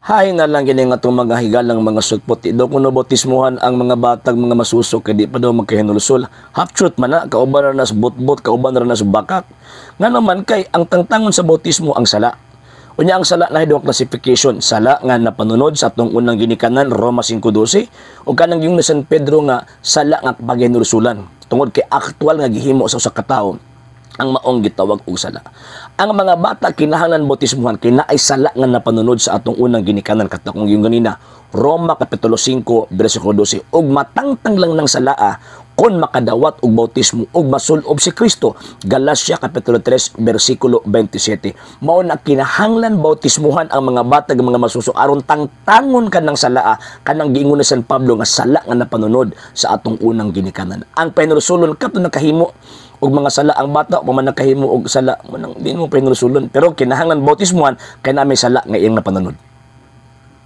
Hay na lang gini nga itong mga higalang mga sugpot. Do kuno bautismuhan ang mga batag mga masusok kay di pa daw magkahinulsol. Half truth man na kauban ra na sa butbot, kauban ra na sa bakak. Nga naman kay ang tangtangon sa bautismo ang sala. Unya ang sala na hidong classification, sala nga napanunod sa atong unang ginikanan Roma 5:12 o kanang yung na San Pedro nga sala nga paghinulsulan. Tungod kay aktual nga gihimo sa usa ka tawo ang maong gitawag og sala. Ang mga bata kinahanglan bautismuhan kay naay sala nga napanunod sa atong unang ginikanan katakong yung ganina Roma kapitulo 5 bersikulo 12 ug matangtang lang ng salaa kon makadawat og bautismo ug masulob si Kristo. Galacia kapitulo 3 bersikulo 27. Mao na kinahanglan bautismuhan ang mga bata nga mga masuso aron tangtangon kanang salaa kanang giingon ni San Pablo nga sala nga napanunod sa atong unang ginikanan. Ang penrusulon kato nakahimo og mga sala ang bata o man nakahimo og sala mo nang di mo penrusulon pero kinahanglan bautismuhan kay na may sala nga iyang napanunod.